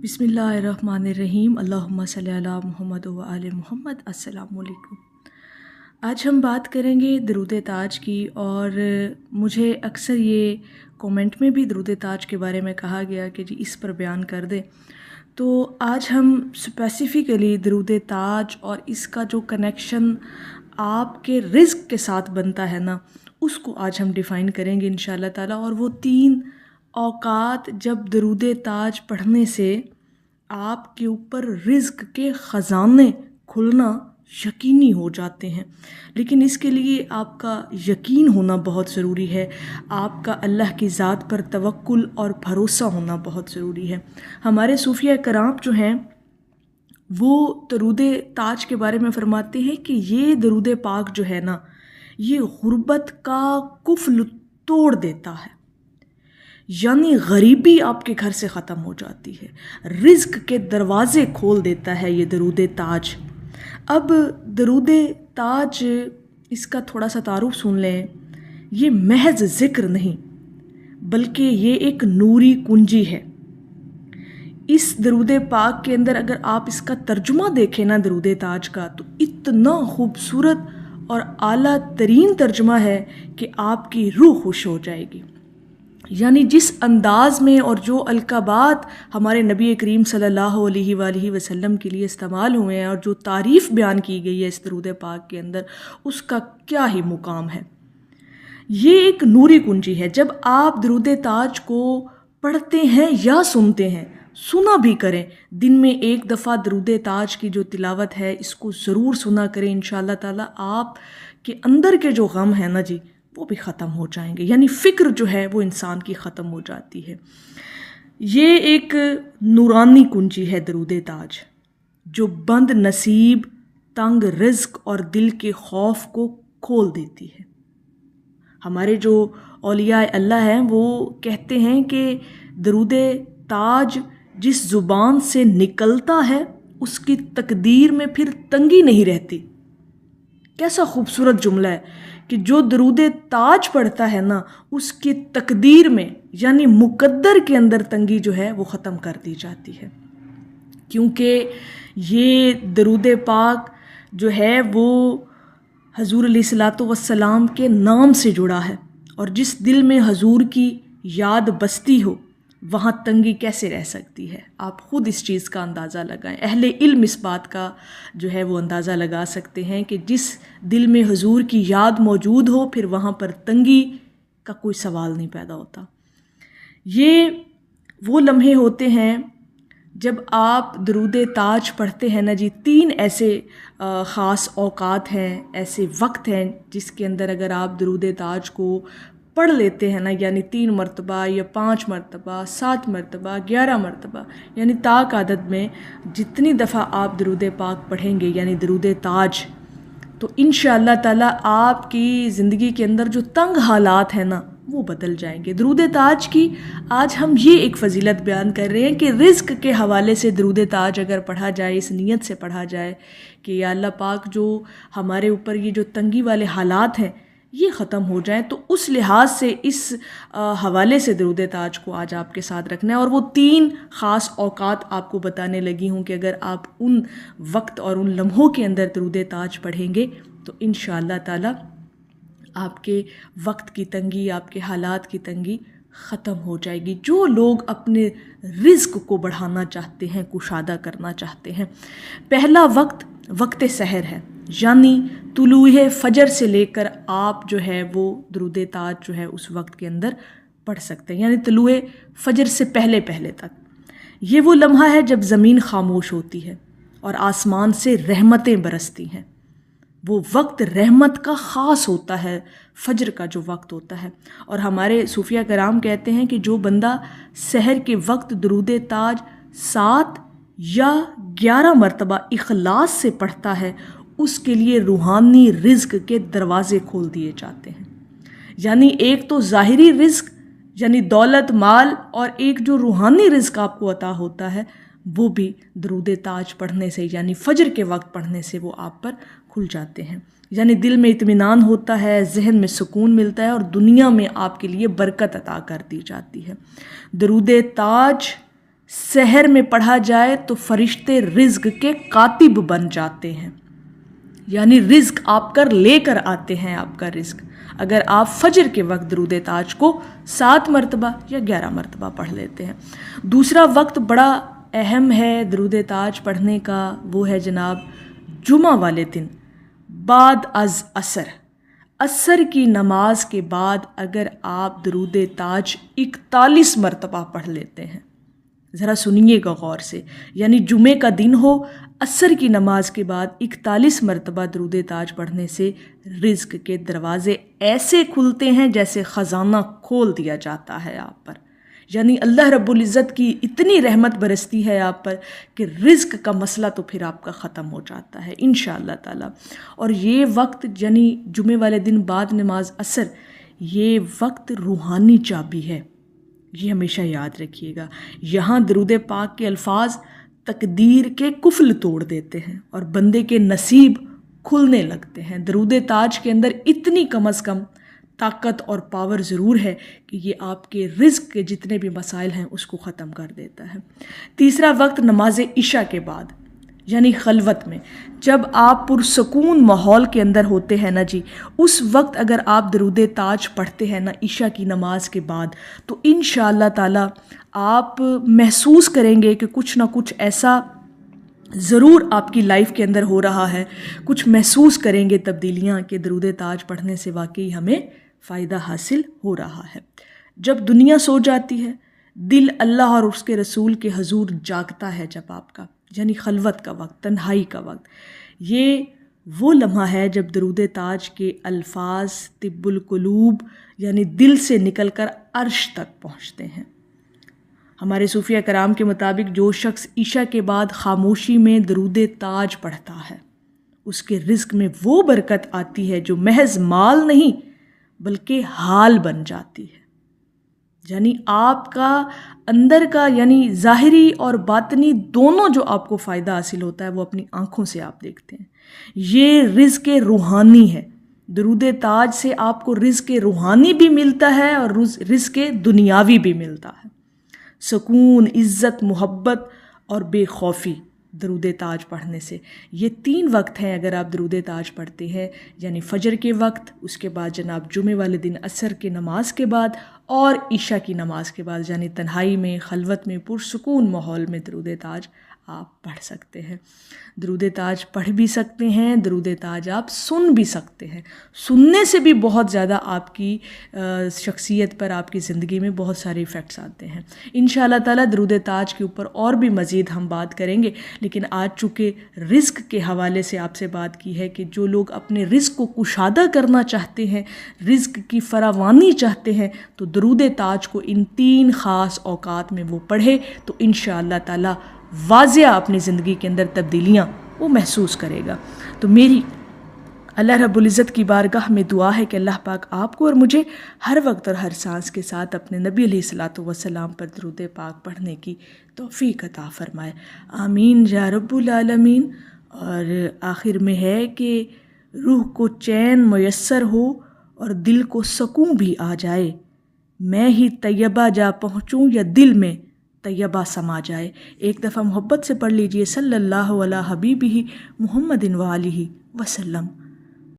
बिस्मिल्लाहिर्रहमानिर्रहीम। अल्लाहुम्मा सल्ली अला मुहम्मद व आले मुहम्मद। अस्सलामु अलैकुम। आज हम बात करेंगे दरूद ताज की, और मुझे अक्सर ये कमेंट में भी दरूद ताज के बारे में कहा गया कि जी इस पर बयान कर दे। तो आज हम स्पेसिफ़िकली दरूद ताज और इसका जो कनेक्शन आपके रिज़्क़ के साथ बनता है ना, उसको आज हम डिफ़ाइन करेंगे इंशाअल्लाह ताला। और वो 3 औकात जब दरूद ताज पढ़ने से आपके ऊपर रिज़्क़ के ख़ज़ाने खुलना यकीनी हो जाते हैं। लेकिन इसके लिए आपका यकीन होना बहुत ज़रूरी है, आपका अल्लाह की ज़ात पर तवक्कुल और भरोसा होना बहुत ज़रूरी है। हमारे सूफिया कराम जो हैं वो दरूद ताज के बारे में फ़रमाते हैं कि ये दरूद पाक जो है ना, ये गुर्बत का कुफ्ल तोड़ देता है, यानी गरीबी आपके घर से ख़त्म हो जाती है, रिज़्क़ के दरवाज़े खोल देता है ये दरूद ताज। अब दरूद ताज, इसका थोड़ा सा तारुफ सुन लें। ये महज ज़िक्र नहीं बल्कि ये एक नूरी कुंजी है। इस दरूद पाक के अंदर अगर आप इसका तर्जुमा देखें ना दरूद ताज का, तो इतना खूबसूरत और आला तरीन तर्जुमा है कि आपकी रूह खुश हो जाएगी। यानी जिस अंदाज़ में और जो अलकाबात हमारे नबी करीम सल्लल्लाहु अलैहि वसल्लम के लिए इस्तेमाल हुए हैं और जो तारीफ़ बयान की गई है इस दरूद पाक के अंदर, उसका क्या ही मुकाम है। ये एक नूरी कुंजी है। जब आप दरूद ताज को पढ़ते हैं या सुनते हैं, सुना भी करें, दिन में एक दफ़ा दरूद ताज की जो तिलावत है इसको ज़रूर सुना करें। इंशाअल्लाह ताला आप के अंदर के जो गम है ना जी, वो भी ख़त्म हो जाएंगे। यानी फ़िक्र जो है वो इंसान की ख़त्म हो जाती है। ये एक नूरानी कुंजी है दरूद ताज, जो बंद नसीब, तंग रिज़्क़ और दिल के खौफ को खोल देती है। हमारे जो औलिया अल्लाह हैं वो कहते हैं कि दरूद ताज जिस ज़ुबान से निकलता है उसकी तकदीर में फिर तंगी नहीं रहती। कैसा खूबसूरत जुमला है कि जो दरूद ताज पढ़ता है ना, उसकी तकदीर में यानी मुकद्दर के अंदर तंगी जो है वो ख़त्म कर दी जाती है। क्योंकि ये दरूद पाक जो है वो हजूर अलैहिस्सलातु वस्सलाम के नाम से जुड़ा है, और जिस दिल में हजूर की याद बसती हो वहाँ तंगी कैसे रह सकती है। आप ख़ुद इस चीज़ का अंदाज़ा लगाएं। अहले इल्म इस बात का जो है वो अंदाज़ा लगा सकते हैं कि जिस दिल में हुजूर की याद मौजूद हो, फिर वहाँ पर तंगी का कोई सवाल नहीं पैदा होता। ये वो लम्हे होते हैं जब आप दरूद ताज पढ़ते हैं ना जी। 3 ऐसे ख़ास औकात हैं, ऐसे वक्त हैं जिसके अंदर अगर आप दरूद ताज को पढ़ लेते हैं ना, यानी 3 मरतबा या 5 मरतबा, 7 मरतबा, 11 मरतबा, यानी ताक आदत में जितनी दफ़ा आप दरूद पाक पढ़ेंगे यानी दरूद ताज, तो इंशाअल्लाह ताला आपकी ज़िंदगी के अंदर जो तंग हालात हैं ना वो बदल जाएंगे। दरूद ताज की आज हम ये एक फ़जीलत बयान कर रहे हैं कि रिज़्क़ के हवाले से दरूद ताज अगर पढ़ा जाए, इस नीयत से पढ़ा जाए कि या अल्लाह पाक जो हमारे ऊपर ये जो तंगी वाले हालात हैं ये ख़त्म हो जाए, तो उस लिहाज से इस हवाले से दरूद ताज को आज आपके साथ रखना है। और वो 3 ख़ास औकात आपको बताने लगी हूँ कि अगर आप उन वक्त और उन लम्हों के अंदर दरूद ताज पढ़ेंगे तो इंशाअल्लाह ताला आपके वक्त की तंगी, आपके हालात की तंगी ख़त्म हो जाएगी। जो लोग अपने रिज़्क़ को बढ़ाना चाहते हैं, कुशादा करना चाहते हैं, पहला वक्त सहर है, यानी तुलूए फजर से लेकर आप जो है वो दरूद ताज जो है उस वक्त के अंदर पढ़ सकते हैं, यानी तुलूए फजर से पहले तक। ये वो लम्हा है जब ज़मीन खामोश होती है और आसमान से रहमतें बरसती हैं। वो वक्त रहमत का ख़ास होता है, फजर का जो वक्त होता है। और हमारे सूफिया कराम कहते हैं कि जो बंदा सहर के वक्त दरूद ताज 7 या 11 मरतबा इखलास से पढ़ता है, उसके लिए रूहानी रिज़्क़ के दरवाज़े खोल दिए जाते हैं। यानी एक तो ज़ाहिरी रिज़्क़ यानी दौलत माल, और एक जो रूहानी रिज़्क़ आपको अता होता है वो भी दरूद ताज पढ़ने से यानी फ़जर के वक्त पढ़ने से वो आप पर खुल जाते हैं। यानी दिल में इत्मीनान होता है, जहन में सुकून मिलता है और दुनिया में आपके लिए बरकत अता कर दी जाती है। दरूद ताज सहर में पढ़ा जाए तो फरिश्ते रिज़्क के कातिब बन जाते हैं, यानी रिज़्क आप कर लेकर आते हैं आपका रिज़्क, अगर आप फजर के वक्त दरूद ताज को 7 मरतबा या 11 मरतबा पढ़ लेते हैं। दूसरा वक्त बड़ा अहम है दरूद ताज पढ़ने का, वो है जनाब जुमा वाले दिन बाद अज़ असर, असर की नमाज के बाद अगर आप दरूद ताज 41 मरतबा पढ़ लेते हैं, ज़रा सुनिएगा गौर से, यानी जुमे का दिन हो, असर की नमाज के बाद 41 मरतबा दरूद ताज पढ़ने से रिज़्क के दरवाज़े ऐसे खुलते हैं जैसे ख़जाना खोल दिया जाता है आप पर, यानी अल्लाह रब्बुल इज़्ज़त की इतनी रहमत बरसती है आप पर कि रिज़्क का मसला तो फिर आपका ख़त्म हो जाता है इंशाअल्लाह ताला। और ये वक्त यानी जुमे वाले दिन बाद नमाज असर, ये वक्त रूहानी चाबी है, ये हमेशा याद रखिएगा। यहाँ दरूद पाक के अल्फाज तकदीर के कुफल तोड़ देते हैं और बंदे के नसीब खुलने लगते हैं। दरूद ताज के अंदर इतनी कम अज़ कम ताकत और पावर ज़रूर है कि ये आपके रिज़्क के जितने भी मसाइल हैं उसको ख़त्म कर देता है। तीसरा वक्त नमाज इशा के बाद, यानी खलवत में, जब आप पुरसकून माहौल के अंदर होते हैं ना जी, उस वक्त अगर आप दरूद ताज पढ़ते हैं ना इशा की नमाज के बाद, तो इंशाअल्लाह ताला आप महसूस करेंगे कि कुछ ना कुछ ऐसा ज़रूर आपकी लाइफ के अंदर हो रहा है, कुछ महसूस करेंगे तब्दीलियाँ कि दरूद ताज पढ़ने से वाकई हमें फ़ायदा हासिल हो रहा है। जब दुनिया सो जाती है, दिल अल्लाह और उसके रसूल के हजूर जागता है, जब आपका यानी खलवत का वक्त, तन्हाई का वक्त, ये वो लम्हा है जब दरूद ताज के अल्फाज तिब्बुल कुलूब यानी दिल से निकलकर अर्श तक पहुँचते हैं। हमारे सूफिया कराम के मुताबिक जो शख्स ईशा के बाद खामोशी में दरूद ताज पढ़ता है, उसके रिज़्क में वो बरकत आती है जो महज माल नहीं बल्कि हाल बन जाती है, यानी आपका अंदर का यानी ज़ाहिरी और बातनी दोनों जो आपको फ़ायदा हासिल होता है वो अपनी आँखों से आप देखते हैं। ये रिज़्क रूहानी है, दरूद ताज से आपको रिज़्क रूहानी भी मिलता है और रिज़्क दुनियावी भी मिलता है। सुकून, इज़्ज़त, मोहब्बत और बेखौफी दरूद ताज पढ़ने से, ये 3 वक्त हैं अगर आप दरूद ताज पढ़ते हैं, यानी फ़जर के वक्त, उसके बाद जनाब जुमे वाले दिन असर के नमाज के बाद और ईशा की नमाज के बाद, यानी तन्हाई में, खलवत में, पुरसुकून माहौल में दरूद ताज आप पढ़ सकते हैं। दरूद ताज पढ़ भी सकते हैं, दरूद ताज आप सुन भी सकते हैं। सुनने से भी बहुत ज़्यादा आपकी शख्सियत पर, आपकी ज़िंदगी में बहुत सारे इफ़ेक्ट्स आते हैं। इंशाअल्लाह ताला दरूद ताज के ऊपर और भी मज़ीद हम बात करेंगे, लेकिन आज चूँकि रिज़्क के हवाले से आपसे बात की है कि जो लोग अपने रिज़्क को कुशादा करना चाहते हैं, रिज़्क की फरावानी चाहते हैं, तो दरूद ताज को इन 3 ख़ास औकात में वो पढ़े तो इंशाअल्लाह ताला वाज़िया अपनी ज़िंदगी के अंदर तब्दीलियाँ वो महसूस करेगा। तो मेरी अल्लाह रब्बुल इज़्ज़त की बारगाह में दुआ है कि अल्लाह पाक आपको और मुझे हर वक्त और हर सांस के साथ अपने नबी अलैहिस्सलातु वस्सलाम पर दरूद पाक पढ़ने की तौफ़ीक अता फ़रमाए। आमीन या रब्बुल आलमीन। और आखिर में है कि रूह को चैन मुयस्सर हो और दिल को सुकून भी आ जाए, मैं ही तैयबा जा पहुँचूँ या दिल में तैयबा समा जाए। एक दफ़ा मोहब्बत से पढ़ लीजिए, सल्लल्लाहु अला हबीबिही मुहम्मदिन व आलिही वसल्लम।